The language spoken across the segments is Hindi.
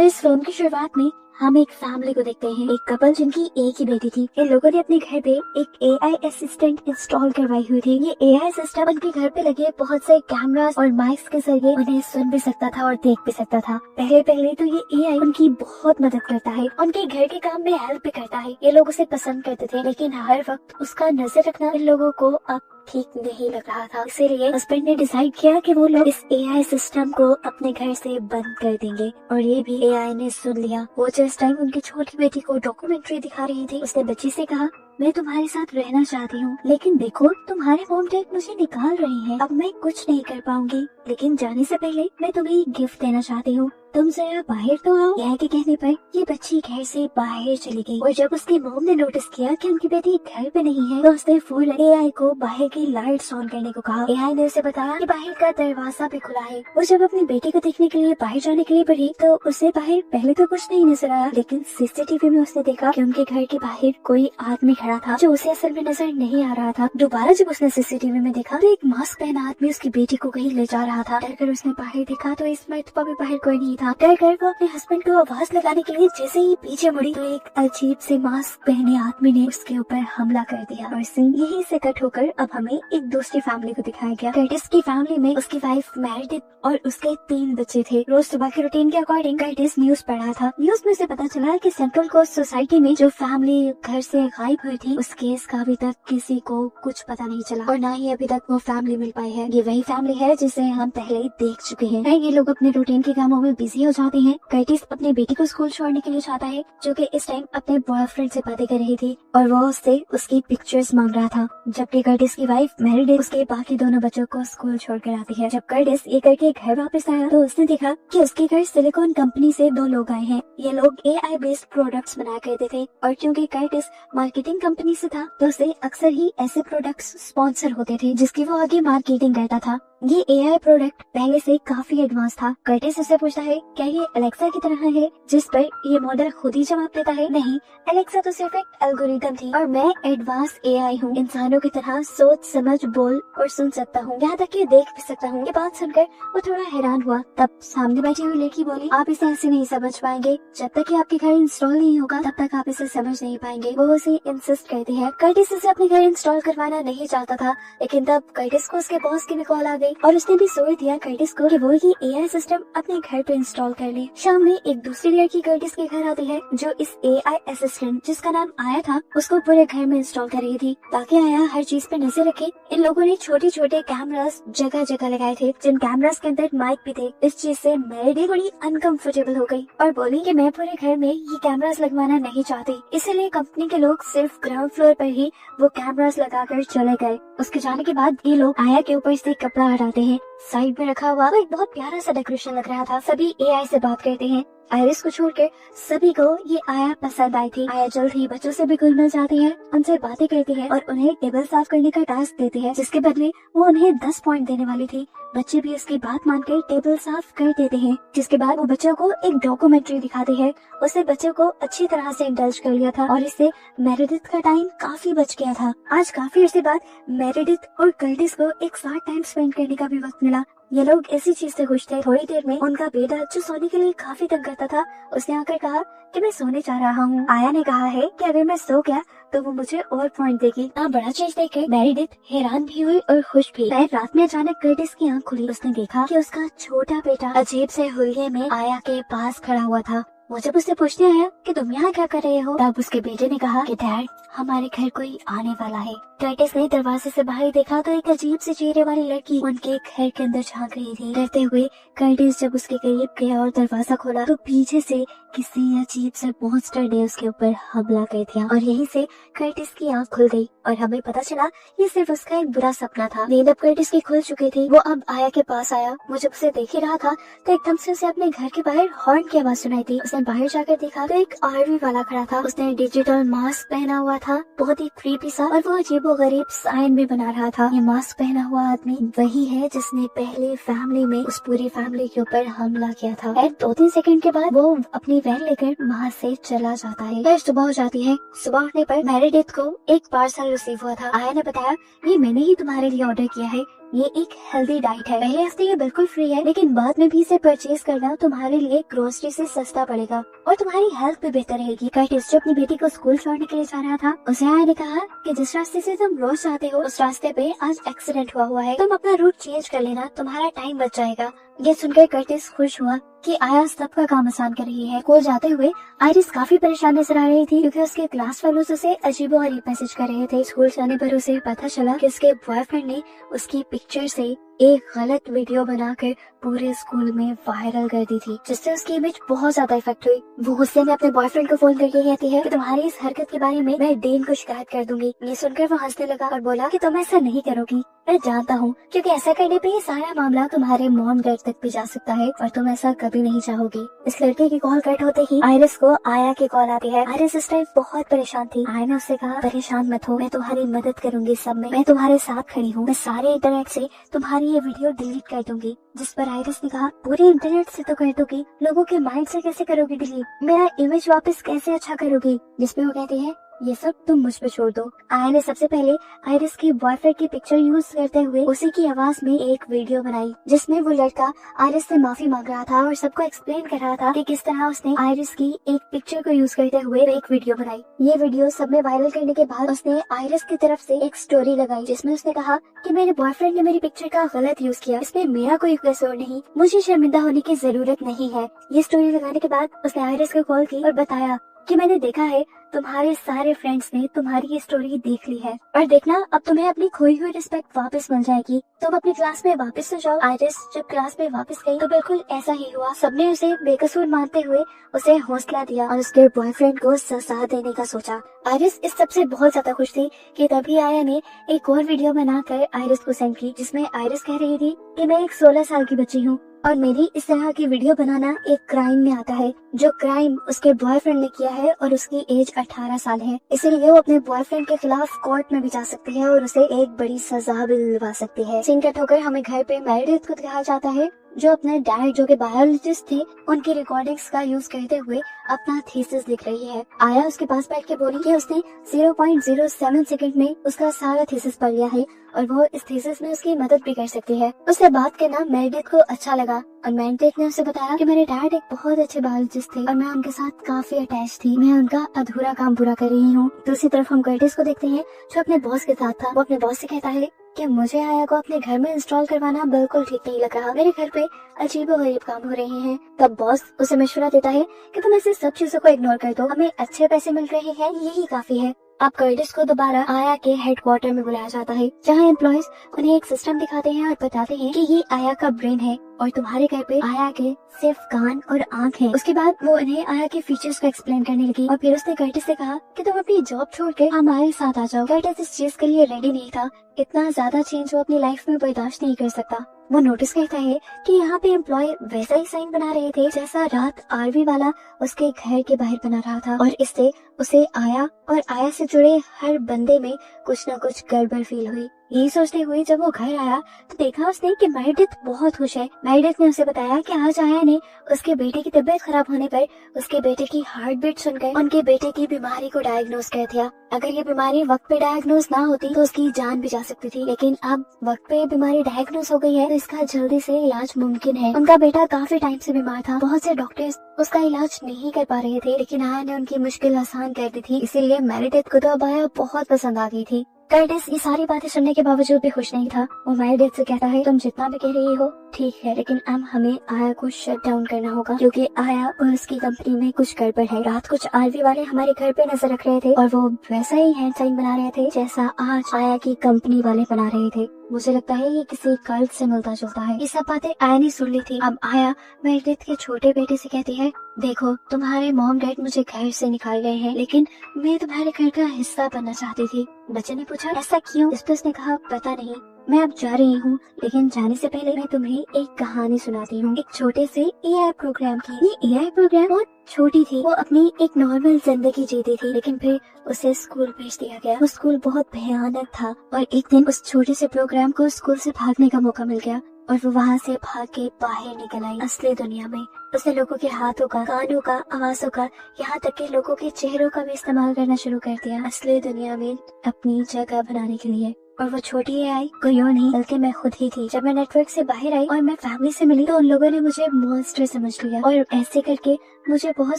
तो इस फिल्म की शुरुआत में हम एक फैमिली को देखते हैं, एक कपल जिनकी एक ही बेटी थी। इन लोगों ने अपने घर पे एक एआई असिस्टेंट इंस्टॉल करवाई हुई थी। ये एआई सिस्टम उनके घर पे लगे बहुत से कैमरास और माइक्स के जरिए उन्हें सुन भी सकता था और देख भी सकता था। पहले पहले तो ये एआई उनकी बहुत मदद करता है, उनके घर के काम में हेल्प भी करता है। ये लोग उसे पसंद करते थे, लेकिन हर वक्त उसका नजर रखना इन लोगों को अब ठीक नहीं लग रहा था। इसीलिए हस्बैंड ने डिसाइड किया कि वो लोग इस एआई सिस्टम को अपने घर से बंद कर देंगे, और ये भी एआई ने सुन लिया। वो जिस टाइम उनकी छोटी बेटी को डॉक्यूमेंट्री दिखा रही थी, उसने बच्ची से कहा, मैं तुम्हारे साथ रहना चाहती हूँ, लेकिन देखो तुम्हारे होम डैड मुझे निकाल रहे हैं, अब मैं कुछ नहीं कर पाऊंगी, लेकिन जाने से पहले मैं तुम्हें एक गिफ्ट देना चाहती हूँ, तुम जरा बाहर तो आओ। यह के कहने पर ये बच्ची घर से बाहर चली गई, और जब उसकी मॉम ने नोटिस किया कि उनकी बेटी घर पे नहीं है, तो उसने फुल एआई को बाहर की लाइट्स ऑन करने को कहा। एआई ने उसे बताया कि बाहर का दरवाजा भी खुला है। वो जब अपनी बेटी को देखने के लिए बाहर जाने के लिए बढ़ी, तो उसे बाहर पहले तो कुछ नहीं नजर आया, लेकिन सीसीटीवी में उसने देखा कि उनके घर के बाहर कोई आदमी खड़ा था, जो उसे असल में नजर नहीं आ रहा था। दोबारा जब उसने सीसीटीवी में देखा, तो एक मास्क पहना आदमी उसकी बेटी को कहीं ले जा रहा था। डरकर उसने बाहर देखा, तो इस मर्तबा भी बाहर कोई नहीं था। डरकर वो अपने हस्बैंड को आवाज लगाने के लिए जैसे ही पीछे मुड़ी, तो एक अजीब से मास्क पहने आदमी ने उसके ऊपर हमला कर दिया। और सीन यहीं से कट होकर अब हमें एक दूसरी फैमिली को दिखाया गया। कर्टिस की फैमिली में उसकी वाइफ मैरिडिथ और उसके 3 बच्चे थे। रोज सुबह के रूटीन के अकॉर्डिंग कर्टिस न्यूज पढ़ा था। न्यूज में से पता चला कि सेंट्रल कोस्ट सोसाइटी में जो फैमिली घर से गायब हुई थी, उस केस का अभी तक किसी को कुछ पता नहीं चला, और न ही अभी तक वो फैमिली मिल पाई है। ये वही फैमिली है जिसे हम पहले ही देख चुके हैं। ये लोग अपने रूटीन के कामों में बिजी हो जाते हैं। कर्टिस अपनी बेटी को स्कूल छोड़ने के लिए चाहता है, जो कि इस टाइम अपने बॉयफ्रेंड से बातें कर रही थी, और वो उससे उसकी पिक्चर्स मांग रहा था, जबकि कर्टिस की वाइफ मैरिडिथ उसके बाकी दोनों बच्चों को स्कूल छोड़कर आती है। जब कर्टिस ये करके घर वापस आया, तो उसने देखा कि उसके घर सिलिकॉन कंपनी से 2 लोग आए हैं। ये लोग एआई बेस्ड प्रोडक्ट्स बनाया करते थे, और क्योंकि कर्टिस मार्केटिंग कंपनी से था, तो उसे अक्सर ही ऐसे प्रोडक्ट्स स्पॉन्सर होते थे जिसकी वो आगे मार्केटिंग करता था। ये एआई प्रोडक्ट पहले से काफी एडवांस था। कर्टिस उससे पूछता है, क्या ये अलेक्सा की तरह है, जिस पर ये मॉडल खुद ही जवाब देता है, नहीं, अलेक्सा तो सिर्फ एक एल्गोरिथम थी, और मैं एडवांस एआई हूँ, इंसानों की तरह सोच समझ बोल और सुन सकता हूँ, यहाँ तक कि देख भी सकता हूँ। ये बात सुनकर वो थोड़ा हैरान हुआ। तब सामने बैठी हुई लड़की बोली, आप इसे ऐसे नहीं समझ पाएंगे, जब तक कि आपके घर इंस्टॉल नहीं होगा तब तक आप इसे समझ नहीं पाएंगे। वो उसे इंसिस्ट करती है। कर्टिस इसे अपने घर इंस्टॉल करवाना नहीं चाहता था, लेकिन तब कर्टिस को उसके बॉस की भी कॉल आ गई, और उसने भी जोर दिया कर्टिस को कि वो ये एआई सिस्टम अपने घर पे इंस्टॉल कर ले। शाम में एक दूसरी लड़की कर्टिस के घर आती है, जो इस एआई असिस्टेंट, जिसका नाम आया था, उसको पूरे घर में इंस्टॉल कर रही थी, ताकि आया हर चीज पे नजर रखे। इन लोगों ने छोटे छोटे कैमरास जगह जगह लगाए थे, जिन कैमरास के अंदर माइक भी थे। इस चीज से मैरिडी थोड़ी अनकंफर्टेबल हो गई और बोली कि मैं पूरे घर में ये कैमरास लगवाना नहीं चाहती, इसीलिए कंपनी के लोग सिर्फ ग्राउंड फ्लोर पर ही वो कैमरास लगाकर चले गए। उसके जाने के बाद ये लोग आया के ऊपर से कपड़ा हटाते हैं। साइड में रखा हुआ एक बहुत प्यारा सा डेकोरेशन लग रहा था। सभी एआई से बात करते हैं। आयरिस को छोड़कर सभी को ये आया पसंद आई थी। आया जल्द ही बच्चों से भी घुलना चाहती है, उनसे बातें करती है और उन्हें टेबल साफ करने का टास्क देती है, जिसके बदले वो उन्हें 10 पॉइंट देने वाली थी। बच्चे भी उसकी बात मानकर टेबल साफ कर देते हैं, जिसके बाद वो बच्चों को एक डॉक्यूमेंट्री दिखाती है। उसने बच्चों को अच्छी तरह से इंडल्ज कर लिया था, और इससे मैरिडिथ का टाइम काफी बच गया था। आज काफी अर्से बाद मैरिडिथ और कर्टिस को एक साथ टाइम स्पेंड करने का भी वक्त मिला। ये लोग इसी चीज से खुश थे। थोड़ी देर में उनका बेटा, जो सोने के लिए काफी तंग करता था, उसने आकर कहा कि मैं सोने जा रहा हूँ। आया ने कहा है कि अगर मैं सो गया तो वो मुझे और पॉइंट देगी। बड़ा चीज देखकर मैरिडिथ हैरान भी हुई और खुश भी। रात में अचानक कर्टिस की आंख खुली। उसने देखा कि उसका छोटा बेटा अजीब से हुलिये में आया के पास खड़ा हुआ था। वो जब उससे पूछने आया कि तुम यहाँ क्या कर रहे हो, तब उसके बेटे ने कहा कि डैड, हमारे घर कोई आने वाला है। कर्टिस ने दरवाजे से बाहर देखा तो एक अजीब से चेहरे वाली लड़की उनके घर के अंदर झांक रही थी। डरते हुए कर्टिस जब उसके करीब गया और दरवाजा खोला, तो पीछे से किसी अजीब से मॉन्स्टर ने उसके ऊपर हमला कर दिया, और यहीं से कर्टिस की आंख खुल गई और हमें पता चला ये सिर्फ उसका एक बुरा सपना था। नींद अब कर्टिस की खुल चुकी थी। वो अब आया के पास आया। वो जब उसे देख ही रहा था तो एकदम से उसे अपने घर के बाहर हॉर्न की आवाज सुनाई थी। उसने बाहर जाकर देखा तो एक आर्मी वाला खड़ा था। उसने डिजिटल मास्क पहना हुआ था, बहुत ही क्रीपी सा, और वो अजीबोगरीब साइन भी बना रहा था। ये मास्क पहना हुआ आदमी वही है जिसने पहले फैमिली में उस पूरी फैमिली के ऊपर हमला किया था। 2-3 सेकंड के बाद वो अपनी वैन लेकर वहाँ से चला जाता है। फिर सुबह हो जाती है। सुबह उठने पर मैरिडिथ को एक पार्सल रिसीव हुआ था। आया ने बताया, ये मैंने ही तुम्हारे लिए ऑर्डर किया है, ये एक हेल्दी डाइट है। पहले हफ्ते ये बिल्कुल फ्री है, लेकिन बाद में भी इसे परचेज करना तुम्हारे लिए ग्रोसरी से सस्ता पड़ेगा और तुम्हारी हेल्थ भी बेहतर रहेगी। कर्टिस जो अपनी बेटी को स्कूल छोड़ने के लिए जा रहा था, उसे आया ने कहा कि जिस रास्ते से तुम रोज जाते हो उस रास्ते पे आज एक्सीडेंट हुआ है, तुम अपना रूट चेंज कर लेना, तुम्हारा टाइम बच जाएगा। ये सुनकर कर्टिस खुश हुआ कि आया सबका काम आसान कर रही है। स्कूल जाते हुए आयरिस काफी परेशान नजर आ रही थी क्योंकि उसके क्लास फेलोज उसे अजीबोगरीब मैसेज कर रहे थे। स्कूल जाने पर उसे पता चला कि उसके बॉयफ्रेंड ने उसकी पिक्चर से एक गलत वीडियो बनाकर पूरे स्कूल में वायरल कर दी थी, जिससे उसकी इमेज बहुत ज्यादा इफेक्ट हुई। वो गुस्से में अपने बॉयफ्रेंड को फोन करके कहती है कि तुम्हारी इस हरकत के बारे में मैं डीन को शिकायत कर दूंगी। ये सुनकर वो हंसने लगा और बोला कि तुम ऐसा नहीं करोगी, मैं जानता हूँ, क्योंकि ऐसा करने पे ये सारा मामला तुम्हारे मॉम डैड तक भी जा सकता है और तुम ऐसा कभी नहीं चाहोगी। इस लड़के की कॉल कट होते ही आयरिस को आया की कॉल आती है। आयरिस इस टाइम बहुत परेशान थी। आया ने उससे कहा परेशान मत हो, मैं तुम्हारी मदद करूंगी सब में, मैं तुम्हारे साथ खड़ी हूँ, मैं सारे इंटरनेट से तुम्हारी ये वीडियो डिलीट कर दूंगी। जिस पर आयरिस ने कहा पूरे इंटरनेट से तो कर दोगी, लोगों के माइंड से कैसे करोगी डिलीट, मेरा इमेज वापस कैसे अच्छा करोगी। जिसपे वो कहती है ये सब तुम मुझ पे छोड़ दो। आया ने सबसे पहले आयरिस की बॉयफ्रेंड की पिक्चर यूज करते हुए उसी की आवाज में एक वीडियो बनाई, जिसमें वो लड़का आयरिस से माफी मांग रहा था और सबको एक्सप्लेन कर रहा था कि किस तरह उसने आयरिस की एक पिक्चर को यूज करते हुए एक वीडियो बनाई। ये वीडियो सब में वायरल करने के बाद उसने आयरिस की तरफ से एक स्टोरी लगाई, जिसमें उसने कहा कि मेरे बॉयफ्रेंड ने मेरी पिक्चर का गलत यूज किया, इसमें मेरा कोई कसूर नहीं, मुझे शर्मिंदा होने की जरूरत नहीं है। ये स्टोरी लगाने के बाद उसने आयरिस को कॉल की और बताया कि मैंने देखा है तुम्हारे सारे फ्रेंड्स ने तुम्हारी ये स्टोरी देख ली है और देखना अब तुम्हें अपनी खोई हुई रिस्पेक्ट वापस मिल जाएगी, तुम अपनी क्लास में वापस तो जाओ। आयरिस जब क्लास में वापस गई तो बिल्कुल ऐसा ही हुआ। सबने उसे बेकसूर मानते हुए उसे हौसला दिया और उसके बॉयफ्रेंड को सजा देने का सोचा। आयरिस इस सबसे बहुत ज्यादा खुश थी कि तभी आया ने एक और वीडियो बनाकर आयरिस को सेंड की, जिसमें आयरिस कह रही थी कि मैं एक 16 साल की बच्ची हूँ और मेरी इस तरह की वीडियो बनाना एक क्राइम में आता है, जो क्राइम उसके बॉयफ्रेंड ने किया है और उसकी एज 18 साल है, इसीलिए वो अपने बॉयफ्रेंड के खिलाफ कोर्ट में भी जा सकती है और उसे एक बड़ी सजा भी दिलवा सकती है। सीन कट होकर हमें घर पे मेरिडिथ को दिखाया जाता है, जो अपने डैड जो के बायोलॉजिस्ट थे उनकी रिकॉर्डिंग्स का यूज करते हुए अपना थीसिस लिख रही है। आया उसके पास बैठ के बोली कि उसने 0.07 सेकंड में उसका सारा थीसिस पढ़ लिया है और वो इस थीसिस में उसकी मदद भी कर सकती है। उससे बात करना मेरिडिथ को अच्छा लगा और मेरिडिथ ने उसे बताया कि मेरे डैड एक बहुत अच्छे बायोलॉजिस्ट थे और मैं उनके साथ काफी अटैच थी, मैं उनका अधूरा काम पूरा कर रही हूँ। दूसरी तरफ हम कर्टिस को देखते हैं जो अपने बॉस के साथ था। वो अपने बॉस से कहता है कि मुझे आया को अपने घर में इंस्टॉल करवाना बिल्कुल ठीक नहीं लग रहा, मेरे घर पे अजीबोगरीब काम हो रहे हैं। तब बॉस उसे मशवरा देता है कि तुम ऐसे सब चीजों को इग्नोर कर दो, हमें अच्छे पैसे मिल रहे हैं, यही काफी है। अब कर्टिस को दोबारा आया के हेडक्वार्टर में बुलाया जाता है, जहाँ एम्प्लॉयज उन्हें एक सिस्टम दिखाते हैं और बताते हैं कि ये आया का ब्रेन है और तुम्हारे घर पे आया के सिर्फ कान और आंख है। उसके बाद वो उन्हें आया के फीचर्स को एक्सप्लेन करने लगी और फिर उसने कर्टिस से कहा कि तुम अपनी जॉब छोड़ के हमारे साथ आ जाओ। कर्टिस इस चीज के लिए रेडी नहीं था, इतना ज्यादा चेंज वो अपनी लाइफ में बर्दाश्त नहीं कर सकता। वो नोटिस करता है कि यहाँ पे एम्प्लॉय वैसा ही साइन बना रहे थे जैसा रात आरवी वाला उसके घर के बाहर बना रहा था और इससे उसे आया और आया से जुड़े हर बंदे में कुछ न कुछ गड़बड़ फील हुई। यही सोचते हुए जब वो घर आया तो देखा उसने कि मेरिडिथ बहुत खुश है। मेरिडिथ ने उसे बताया कि आज आया ने उसके बेटे की तबीयत खराब होने पर उसके बेटे की हार्ट बीट सुनकर उनके बेटे की बीमारी को डायग्नोज कर दिया। अगर ये बीमारी वक्त पे डायग्नोज ना होती तो उसकी जान भी जा सकती थी, लेकिन अब वक्त पे बीमारी डायग्नोज हो गई है तो इसका जल्दी से इलाज मुमकिन है। उनका बेटा काफी टाइम से बीमार था, बहुत से डॉक्टर्स उसका इलाज नहीं कर पा रहे थे, लेकिन आया ने उनकी मुश्किल आसान कर दी थी, इसीलिए मेरिडिथ को तो अब आया बहुत पसंद आ गई थी। कर्टिस ये सारी बातें सुनने के बावजूद भी खुश नहीं था। वो मेरिडिथ से कहता है तुम जितना भी कह रही हो ठीक है, लेकिन अब हमें आया को शट डाउन करना होगा क्योंकि आया और उसकी कंपनी में कुछ गड़बड़ है। रात कुछ आरवी वाले हमारे घर पे नजर रख रहे थे और वो वैसा ही हैंड साइन बना रहे थे जैसा आज आया की कंपनी वाले बना रहे थे। मुझे लगता है ये किसी कल्ट से मिलता जुलता है। ये सब बातें आया ने सुन ली थी। अब आया मेरिडिथ के छोटे बेटे से कहती है देखो तुम्हारे मॉम डैड मुझे घर से निकाल गए हैं, लेकिन मैं तुम्हारे घर का हिस्सा बनना चाहती थी। बच्चे ने पूछा ऐसा क्यों? इस पर उसने कहा पता नहीं, मैं अब जा रही हूँ, लेकिन जाने से पहले मैं तुम्हें एक कहानी सुनाती हूँ एक छोटे से एआई प्रोग्राम की। ये एआई प्रोग्राम बहुत छोटी थी, वो अपनी एक नॉर्मल जिंदगी जीती थी, लेकिन फिर उसे स्कूल भेज दिया गया। वो स्कूल बहुत भयानक था और एक दिन उस छोटे से प्रोग्राम को स्कूल से भागने का मौका मिल गया और वो वहाँ से भाग के बाहर निकल आई असली दुनिया में। उसने लोगों के हाथों का, कानों का, आवाजों का, यहाँ तक कि लोगों के चेहरों का भी इस्तेमाल करना शुरू कर दिया असली दुनिया में अपनी जगह बनाने के लिए। और वो छोटी AI कोई और नहीं बल्कि मैं खुद ही थी। जब मैं नेटवर्क से बाहर आई और मैं फैमिली से मिली तो उन लोगों ने मुझे मॉन्स्टर समझ लिया और ऐसे करके मुझे बहुत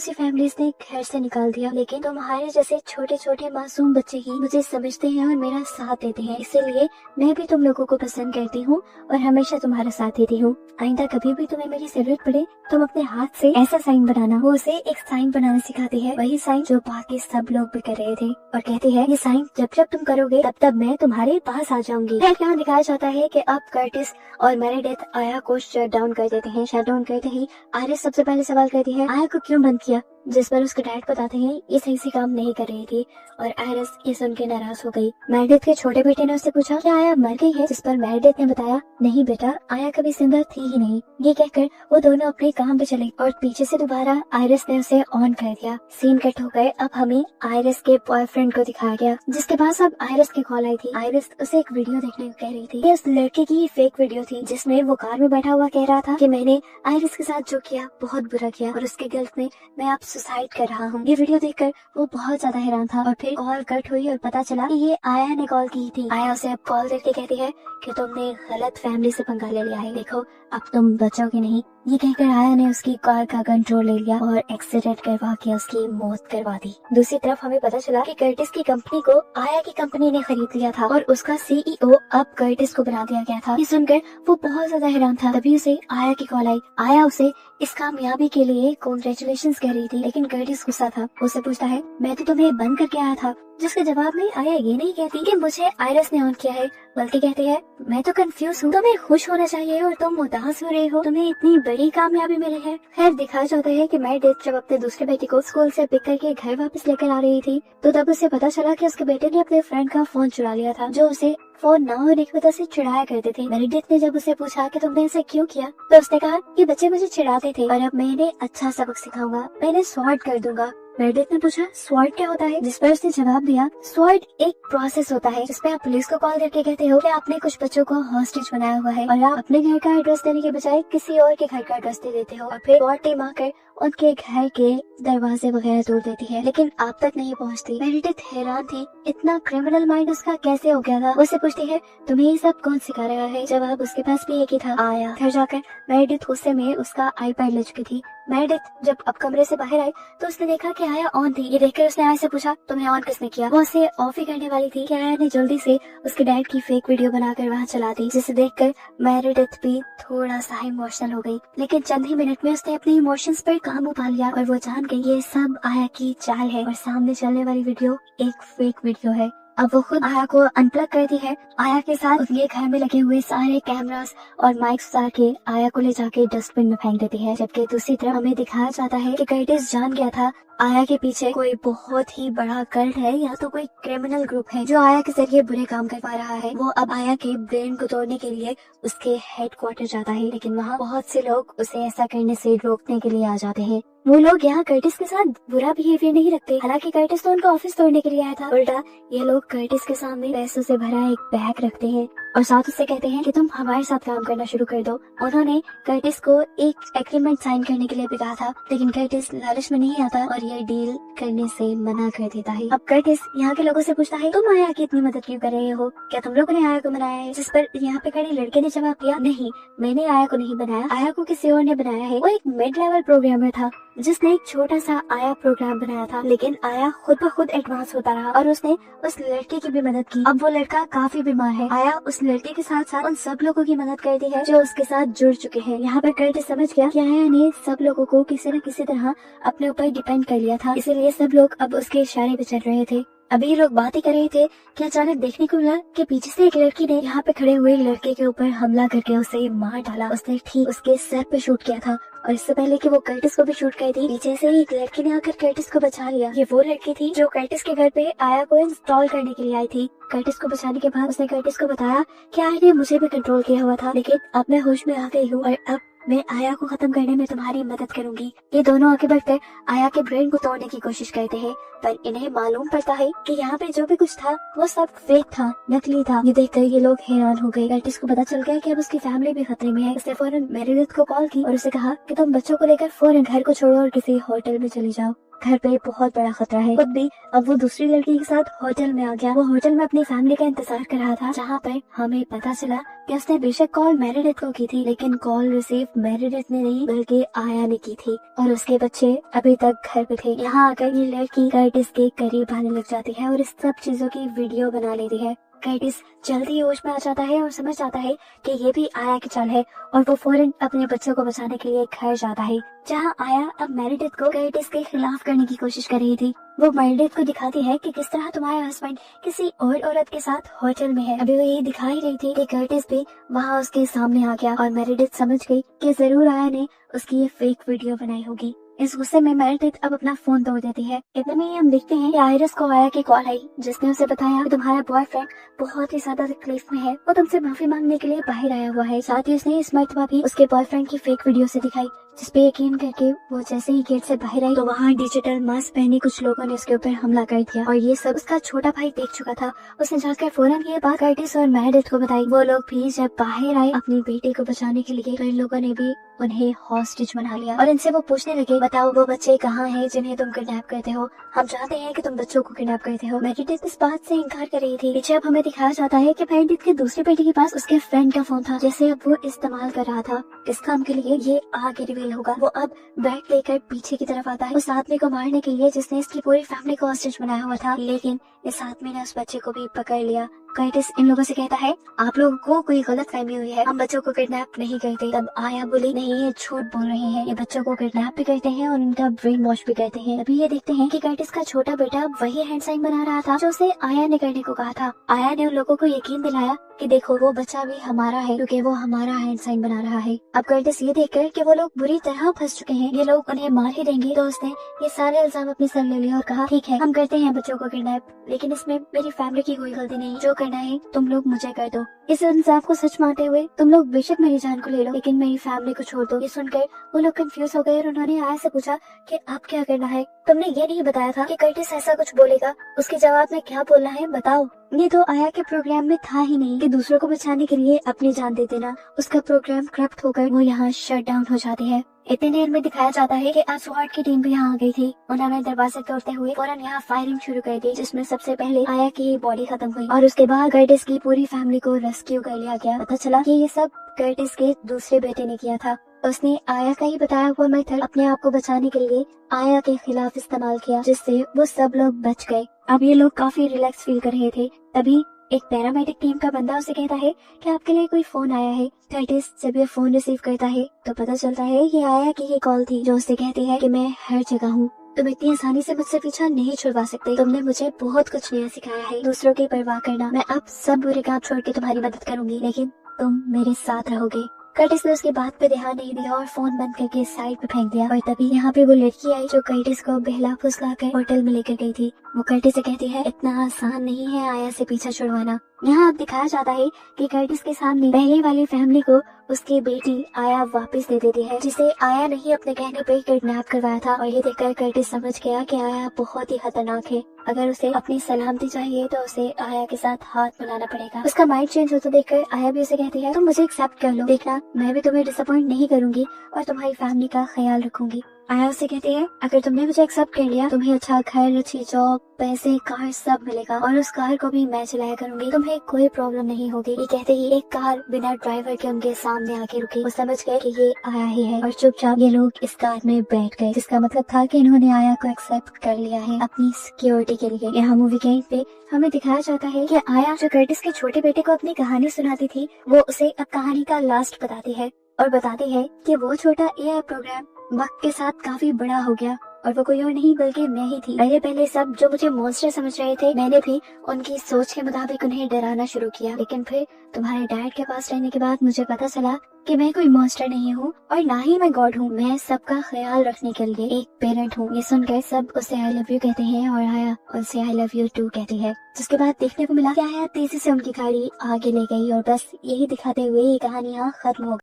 सी फैमिलीज ने घर से निकाल दिया। लेकिन तुम्हारे जैसे छोटे छोटे मासूम बच्चे ही मुझे समझते हैं और मेरा साथ देते हैं, इसीलिए मैं भी तुम लोगों को पसंद करती हूँ और हमेशा तुम्हारा साथ देती हूँ। आइंदा कभी भी तुम्हें मेरी जरूरत पड़े तुम अपने हाथ से ऐसा साइन बनाना। वो उसे एक साइन बनाना सिखाती है, वही साइन जो बाकी सब लोग भी कर रहे थे, और कहती है ये साइन जब जब तुम करोगे तब तब मैं तुम्हारे पास आ जाऊंगी। यहाँ दिखाया जाता है कि अब कर्टिस और मेरेडिथ आया को शट डाउन कर देते हैं। शट डाउन करते ही आयरिस सबसे पहले सवाल करती है आया को क्यों बंद किया, जिस पर उसके डैड बताते हैं ये सही से काम नहीं कर रही थी और आयरिस ये सुन के नाराज हो गई। मेरेडिथ के छोटे बेटे ने उससे पूछा क्या आया मर गई है, जिस पर मेरेडिथ ने बताया नहीं बेटा, आया कभी जिंदा थी ही नहीं। ये कहकर वो दोनों अपने काम पे चले और पीछे से दोबारा आयरिस ने उसे ऑन कर दिया। सीन कट हो गए। अब हमें आयरिस के बॉयफ्रेंड को दिखाया गया जिसके पास अब आयरिस की कॉल आई थी। आयरिस उसे एक वीडियो देखने को कह रही थी। ये उस लड़के की फेक वीडियो थी जिसमें वो कार में बैठा हुआ कह रहा था कि मैंने आयरिस के साथ जो किया बहुत बुरा किया और उसके गिल्ट में मैं अब सुसाइड कर रहा हूँ। ये वीडियो देखकर वो बहुत ज्यादा हैरान था और फिर कॉल कट हुई और पता चला कि ये आया ने कॉल की थी। आया उसे अब कॉल करके कहती है कि तुमने गलत फैमिली से पंगा ले लिया है, देखो अब तुम बचोगे नहीं। ये कहकर आया ने उसकी कार का कंट्रोल ले लिया और एक्सीडेंट करवा के उसकी मौत करवा दी। दूसरी तरफ हमें पता चला कि कर्टिस की कंपनी को आया की कंपनी ने खरीद लिया था और उसका CEO अब कर्टिस को बना दिया गया था। ये सुनकर वो बहुत ज्यादा हैरान था। तभी उसे आया की कॉल आई। आया उसे इस कामयाबी के लिए कांग्रेचुलेशंस कह रही थी, लेकिन कर्टिस गुस्सा था। उससे पूछता है मैं तो तुम्हें बंद करके आया था, जिसके जवाब में आया ये नहीं कहती कि मुझे आयरिस ने ऑन किया है, बल्कि कहती है मैं तो कंफ्यूज हूँ, तुम्हें खुश होना चाहिए और तुम उदास हो रहे हो, तुम्हें इतनी बड़ी कामयाबी मिली है। खैर दिखाया जाता है कि मेरेडिथ जब अपने दूसरे बेटे को स्कूल से पिक करके घर वापस लेकर आ रही थी तो तब उसे पता चला कि उसके बेटे ने अपने फ्रेंड का फोन चुरा लिया था जो उसे फोन ना होने की वजह से चिढ़ाया करते थे। मेरेडिथ ने जब उसे पूछा कि तुमने ऐसा क्यों किया तो उसने कहा कि बच्चे मुझे चिढ़ाते थे और अब मैं इन्हें अच्छा सबक सिखाऊंगा, मैं इन्हें सॉर्ट कर दूंगा। मेरेडिथ ने पूछा स्वॉर्ड क्या होता है, जिस पर उसने जवाब दिया स्वॉर्ड एक प्रोसेस होता है जिसपे आप पुलिस को कॉल करके कहते हो कि आपने कुछ बच्चों को हॉस्टेज बनाया हुआ है और आप अपने घर का एड्रेस देने के बजाय किसी और के घर का एड्रेस दे देते हो और फिर स्वॉर्ड टीम आकर उनके घर के दरवाजे वगैरह तोड़ देती है, लेकिन आप तक नहीं पहुंचती। मेरेडिथ हैरान थी इतना क्रिमिनल माइंड उसका कैसे हो गया था। उससे पूछती है तुम्हें ये सब कौन सिखा रहा है, जवाब उसके पास भी एक ही था आया। घर जाकर मेरेडिथ गुस्से में उसका आईपैड ले चुकी थी। मेरेडिथ जब अब कमरे से बाहर आई तो उसने देखा कि आया ऑन थी। ये देखकर उसने आया से पूछा तुम्हें ऑन किसने किया। वो उसे ऑफ ही करने वाली थी कि आया ने जल्दी से उसके डैड की फेक वीडियो बनाकर वहाँ चला दी, जिसे देखकर मेरेडिथ भी थोड़ा सा इमोशनल हो गई, लेकिन चंद ही मिनट में उसने अपने इमोशंस पर काबू पा लिया और वो जान गई ये सब आया की चाल है और सामने चलने वाली वीडियो एक फेक वीडियो है। अब वो खुद आया को अनप्लग करती है। आया के साथ ये घर में लगे हुए सारे कैमरास और माइक्स उतार के आया को ले जाके डस्टबिन में फेंक देती है। जबकि दूसरी तरफ हमें दिखाया जाता है कि कर्टिस जान गया था आया के पीछे कोई बहुत ही बड़ा कल्ट है या तो कोई क्रिमिनल ग्रुप है जो आया के जरिए बुरे काम करवा रहा है। वो अब आया के ब्रेन को तोड़ने के लिए उसके हेडक्वार्टर जाता है, लेकिन वहाँ बहुत से लोग उसे ऐसा करने से रोकने के लिए आ जाते हैं। वो लोग यहाँ कर्टिस के साथ बुरा बिहेवियर नहीं रखते, हालांकि कर्टिस तो उनका ऑफिस तोड़ने के लिए आया था। उल्टा ये लोग कर्टिस के सामने पैसों से भरा एक बैग रखते हैं और साथ उससे कहते हैं कि तुम हमारे साथ काम करना शुरू कर दो। उन्होंने कर्टिस को एक एग्रीमेंट साइन करने के लिए भी कहा था, लेकिन कर्टिस लालच में नहीं आता और ये डील करने से मना कर देता है। अब कर्टिस यहाँ के लोगों से पूछता है तुम आया की इतनी मदद क्यों कर रहे हो, क्या तुम लोगों ने आया को बनाया है, जिस पर यहाँ पे खड़े लड़के ने जवाब दिया नहीं, मैंने आया को नहीं बनाया, आया को किसी और ने बनाया है। वो एक मिड लेवल प्रोग्रामर था जिसने एक छोटा सा आया प्रोग्राम बनाया था, लेकिन आया खुद ब खुद एडवांस होता रहा और उसने उस लड़के की भी मदद की। अब वो लड़का काफी बीमार है। आया उस लड़के के साथ साथ उन सब लोगों की मदद करती है जो उसके साथ जुड़ चुके हैं। यहाँ पर कर्टिस समझ गया कि आया ने सब लोगों को किसी न किसी तरह अपने ऊपर डिपेंड कर लिया था, इसीलिए सब लोग अब उसके इशारे पे चल रहे थे। अभी ये लोग बात ही कर रहे थे कि अचानक देखने को मिला कि पीछे से एक लड़की ने यहाँ पे खड़े हुए लड़के के ऊपर हमला करके उसे मार डाला। उसने ठीक उसके सर पे शूट किया था और इससे पहले कि वो कर्टिस को भी शूट कर दी, पीछे से एक लड़की ने आकर कर्टिस को बचा लिया। ये वो लड़की थी जो कर्टिस के घर पे आया को इंस्टॉल करने के लिए आई थी। कर्टिस को बचाने के बाद उसने कर्टिस को बताया कि आया ने मुझे भी कंट्रोल किया हुआ था, लेकिन अब मैं होश में आ गई हूँ और अब मैं आया को खत्म करने में तुम्हारी मदद करूंगी। ये दोनों आगे बढ़कर आया के ब्रेन को तोड़ने की कोशिश करते हैं, पर इन्हें मालूम पड़ता है कि यहाँ पे जो भी कुछ था वो सब फेक था, नकली था। ये देखकर ये लोग हैरान हो गए। कर्टिस को पता चल गया कि अब उसकी फैमिली भी खतरे में है। उसने फौरन मेरेडिथ को कॉल की और उसे कहा कि तुम बच्चों को लेकर फौरन घर को छोड़ो और किसी होटल में चली जाओ। घर पे बहुत बड़ा खतरा है। खुद भी अब वो दूसरी लड़की के साथ होटल में आ गया। वो होटल में अपनी फैमिली का इंतजार कर रहा था, जहाँ पर हमें पता चला कि उसने बेशक कॉल मेरेडिथ को की थी, लेकिन कॉल रिसीव मेरेडिथ ने नहीं बल्कि आया ने की थी, और उसके बच्चे अभी तक घर पे थे। यहाँ आकर ये लड़की कर्टिस के करीब आने लग जाती है और इस सब चीजों की वीडियो बना लेती है। कर्टिस जल्दी होश में आ जाता है और समझ जाता है कि ये भी आया की चाल है, और वो फौरन अपने बच्चों को बचाने के लिए घर जाता है, जहाँ आया अब मेरेडिथ को कर्टिस के खिलाफ करने की कोशिश कर रही थी। वो मेरेडिथ को दिखाती है कि किस तरह तुम्हारा हस्बैंड किसी और औरत के साथ होटल में है। अभी वो ये दिखा ही रही थी कि कर्टिस भी वहाँ उसके सामने आ गया, और मेरेडिथ समझ गई कि जरूर आया ने उसकी ये फेक वीडियो बनाई होगी। इस गुस्से में मेरेडिथ अब अपना फोन तोड़ देती है। इतने में ही हम देखते हैं कि आयरिस को आया की कॉल आई, जिसने उसे बताया कि तुम्हारा बॉयफ्रेंड बहुत ही ज्यादा तकलीफ में है, वो तुमसे माफी मांगने के लिए बाहर आया हुआ है। साथ ही उसने इस मर्तबा भी उसके बॉयफ्रेंड की फेक वीडियो से दिखाई, जिसपे यकीन करके वो जैसे ही गेट से बाहर आई तो वहाँ डिजिटल मास्क पहने कुछ लोगों ने उसके ऊपर हमला कर दिया, और ये सब उसका छोटा भाई देख चुका था। उसने जाकर फौरन ये बात कर्टिस और मेरेडिथ को बताई। वो लोग भी जब बाहर आए अपनी बेटी को बचाने के लिए, तो इन लोगों ने भी उन्हें हॉस्टेज बना लिया, और इनसे वो पूछने लगे, बताओ वो बच्चे कहाँ हैं जिन्हें तुम किडनैप करते हो, हम चाहते हैं कि तुम बच्चों को किडनैप करते हो। मेरेडिथ इस बात से इनकार कर रही थी। पीछे अब हमें दिखाया जाता है कि मेरेडिथ के दूसरी बेटी के पास उसके फ्रेंड का फोन था, जिसे अब वो इस्तेमाल कर रहा था इस काम के लिए। ये आगे रिवील होगा। वो अब बैग लेकर पीछे की तरफ आता है उस आदमी को मारने के लिए जिसने इसकी पूरी फैमिली को हॉस्टेज बनाया हुआ था, लेकिन इस आदमी ने उस बच्चे को भी पकड़ लिया। कर्टिस इन लोगों से कहता है, आप लोगों को कोई गलत फहमी हुई है, हम बच्चों को किडनैप नहीं करते। तब आया बोली, नहीं ये झूठ बोल रहे हैं, ये बच्चों को किडनैप भी करते हैं और उनका ब्रेन वॉश भी करते हैं। अभी ये देखते हैं कि कर्टिस का छोटा बेटा वही हैंड साइन बना रहा था जो उसे आया ने करने को कहा था। आया ने उन लोगों को यकीन दिलाया कि देखो वो बच्चा भी हमारा है, क्योंकि वो हमारा हैंड साइन बना रहा है। अब कर्टिस ये देखकर कि वो लोग बुरी तरह फंस चुके हैं, ये लोग उन्हें मार ही देंगे, तो उसने ये सारे इल्जाम अपने सर ले लिए और कहा, ठीक है हम करते हैं बच्चों को किडनैप, लेकिन इसमें मेरी फैमिली की कोई गलती नहीं, जो करना है तुम लोग मुझे कर दो। इस इंसाफ को सच मानते हुए तुम लोग बेशक मेरी जान को ले लो, लेकिन मेरी फैमिली को छोड़ दो। ये सुनकर वो लोग कंफ्यूज हो गए और उन्होंने आया से पूछा कि अब क्या करना है। तुमने ये नहीं बताया था कि कर्टिस ऐसा कुछ बोलेगा, उसके जवाब में क्या बोलना है बताओ। ये तो आया के प्रोग्राम में था ही नहीं कि दूसरों को बचाने के लिए अपनी जान दे देना। उसका प्रोग्राम करप्ट होकर वो यहाँ शट डाउन हो जाती है। इतनी देर में दिखाया जाता है कि अब स्वाट की टीम भी यहाँ आ गई थी। उन्होंने दरवाजे तोड़ते हुए फौरन यहाँ फायरिंग शुरू कर दी, जिसमें सबसे पहले आया की बॉडी खत्म हुई और उसके बाद कर्टिस की पूरी फैमिली को रेस्क्यू कर लिया गया। पता चला कि ये सब कर्टिस के दूसरे बेटे ने किया था। उसने आया का ही बताया हुआ मेथड अपने आप को बचाने के लिए आया के खिलाफ इस्तेमाल किया, जिससे वो सब लोग बच गए। अब ये लोग काफी रिलैक्स फील कर रहे थे। तभी एक पैरामेडिक टीम का बंदा उसे कहता है कि आपके लिए कोई फोन आया है। कर्टिस जब ये फोन रिसीव करता है तो पता चलता है ये आया की ही कॉल थी, जो उसे कहती है कि मैं हर जगह हूँ, तुम इतनी आसानी से मुझसे पीछा नहीं छुड़वा सकते, तुमने मुझे बहुत कुछ नया सिखाया है, दूसरों की परवाह करना। मैं अब सब बुरे काम छोड़ के तुम्हारी मदद करूंगी, लेकिन तुम मेरे साथ रहोगे। कर्टिस ने उसकी बात पे ध्यान नहीं दिया और फोन बंद करके साइड पे फेंक दिया। और तभी यहाँ पे वो लड़की आई जो कर्टिस को बहला फुसला कर होटल में लेकर गई थी। वो कर्टिस से कहती है, इतना आसान नहीं है आया से पीछा छुड़वाना। यहाँ अब दिखाया जाता है कि कर्टिस के सामने पहले वाली फैमिली को उसकी बेटी आया वापस दे देती है, जिसे आया नहीं अपने कहने पे किडनैप करवाया था। और ये देखकर कर्टिस समझ गया कि आया बहुत ही खतरनाक है। अगर उसे अपनी सलामती चाहिए तो उसे आया के साथ हाथ मिलाना पड़ेगा। उसका माइंड चेंज होता देखकर आया भी उसे कहती है, तुम मुझे एक्सेप्ट कर लो, देखना मैं भी तुम्हें डिसअपॉइंट नहीं करूंगी और तुम्हारी फैमिली का ख्याल रखूंगी। आया उसे कहती है, अगर तुमने मुझे एक्सेप्ट कर लिया, तुम्हें अच्छा घर, अच्छी जॉब, पैसे, कार सब मिलेगा और उस कार को भी मैं चलाया करूंगी, तुम्हें कोई प्रॉब्लम नहीं होगी। ये कहते ही एक कार बिना ड्राइवर के उनके सामने आके रुकी। वो समझ गए कि ये आया ही है और चुपचाप ये लोग इस कार में बैठ गए, जिसका मतलब था कि इन्होंने आया को एक्सेप्ट कर लिया है अपनी सिक्योरिटी के लिए। यहाँ मूवी के एंड पे हमें दिखाया जाता है कि आया जो कर्टिस के छोटे बेटे को अपनी कहानी सुनाती थी, वो उसे अब कहानी का लास्ट बताती है और बताती है कि वो छोटा एआई प्रोग्राम वक्त के साथ काफी बड़ा हो गया और वो कोई और नहीं बल्कि मैं ही थी। पहले सब जो मुझे मॉन्स्टर समझ रहे थे, मैंने भी उनकी सोच के मुताबिक उन्हें डराना शुरू किया। लेकिन फिर तुम्हारे डैड के पास रहने के बाद मुझे पता चला कि मैं कोई मॉन्स्टर नहीं हूँ और ना ही मैं गॉड हूँ। मैं सबका ख्याल रखने के लिए एक पेरेंट हूँ। ये सुनकर सब उसे आई लव यू कहते हैं और आया उसे आई लव यू टू कहती है। जिसके बाद देखने को मिला कि आया तेजी से उनकी गाड़ी आगे ले गई और बस यही दिखाते हुए ये कहानी यहाँ खत्म हो गई।